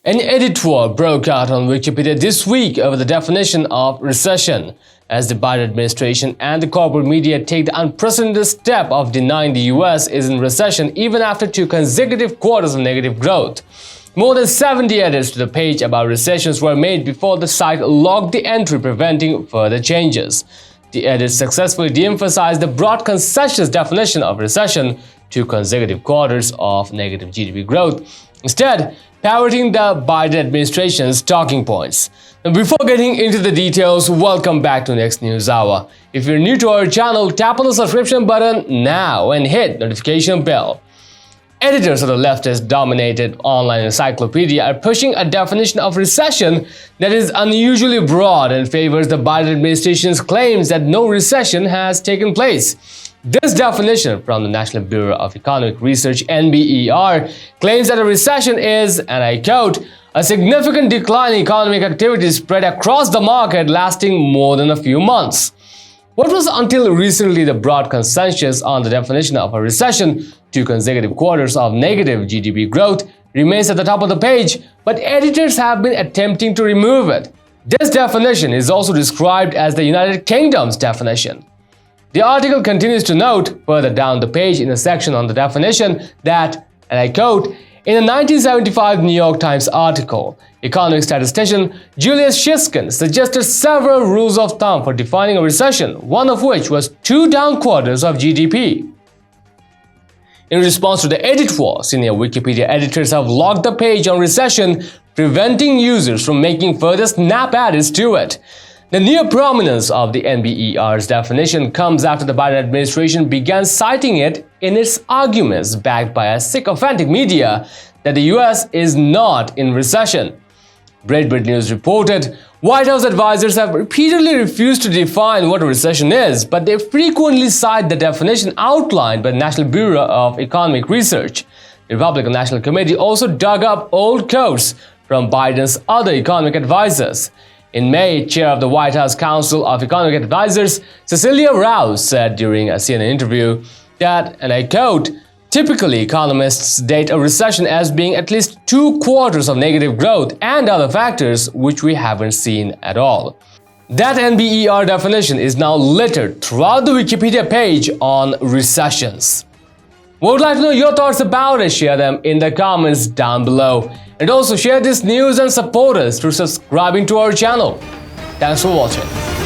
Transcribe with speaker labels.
Speaker 1: An editorial broke out on Wikipedia this week over the definition of recession, as the Biden administration and the corporate media take the unprecedented step of denying the US is in recession even after 2 consecutive quarters of negative growth. More than 70 edits to the page about recessions were made before the site logged the entry preventing further changes. The edits successfully de-emphasized the broad consensus definition of recession, 2 consecutive quarters of negative GDP growth, instead parroting the Biden administration's talking points. Now, before getting into the details, welcome back to Next News Hour. If you're new to our channel, tap on the subscription button now and hit notification bell. Editors of the leftist-dominated online encyclopedia are pushing a definition of recession that is unusually broad and favors the Biden administration's claims that no recession has taken place. This definition from the National Bureau of Economic Research (NBER) claims that a recession is, and I quote, a significant decline in economic activity spread across the market lasting more than a few months. What was until recently the broad consensus on the definition of a recession, 2 consecutive quarters of negative GDP growth, remains at the top of the page, but editors have been attempting to remove it. This definition is also described as the United Kingdom's definition. The article continues to note, further down the page in a section on the definition, that, and I quote, in a 1975 New York Times article, economic statistician Julius Shiskin suggested several rules of thumb for defining a recession, one of which was 2 down quarters of GDP. In response to the edit war, senior Wikipedia editors have logged the page on recession, preventing users from making further snap edits to it. The near prominence of the NBER's definition comes after the Biden administration began citing it in its arguments backed by a sycophantic media that the US is not in recession. Breitbart News reported, White House advisors have repeatedly refused to define what a recession is, but they frequently cite the definition outlined by the National Bureau of Economic Research. The Republican National Committee also dug up old quotes from Biden's other economic advisors. In May, chair of the White House Council of Economic Advisors, Cecilia Rouse, said during a CNN interview that, and I quote, typically economists date a recession as being at least 2 quarters of negative growth and other factors which we haven't seen at all. That NBER definition is now littered throughout the Wikipedia page on recessions. We would like to know your thoughts about it. Share them in the comments down below. And also share this news and support us through subscribing to our channel. Thanks for watching.